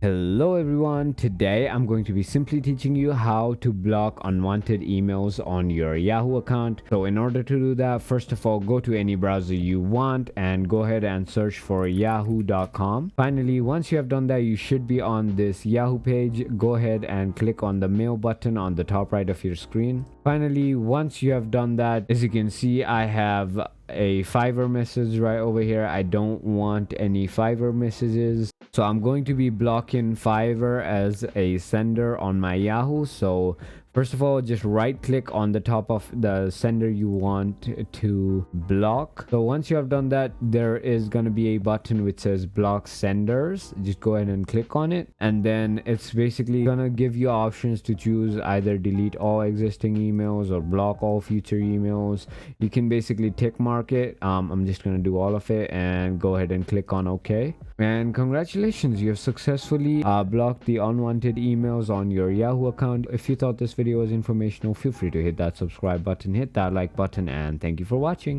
Hello everyone, today I'm going to be simply teaching you how to block unwanted emails on your Yahoo account. So in order to do that, first of all, go to any browser you want and go ahead and search for yahoo.com. Finally, once you have done that, you should be on this Yahoo page. Go ahead and click on the mail button on the top right of your screen. Finally, once you have done that, as you can see, I have a Fiverr message right over here. I don't want any Fiverr messages, so I'm going to be blocking Fiverr as a sender on my Yahoo. So first of all, just right click on the top of the sender you want to block. So once you have done that, there is going to be a button which says block senders. Just go ahead and click on it, and then it's basically going to give you options to choose either delete all existing emails or block all future emails. You can basically tick mark it. I'm just going to do all of it and go ahead and click on OK. And congratulations, you have successfully blocked the unwanted emails on your Yahoo account. If you thought this video was informational, feel free to hit that subscribe button, hit that like button, and thank you for watching.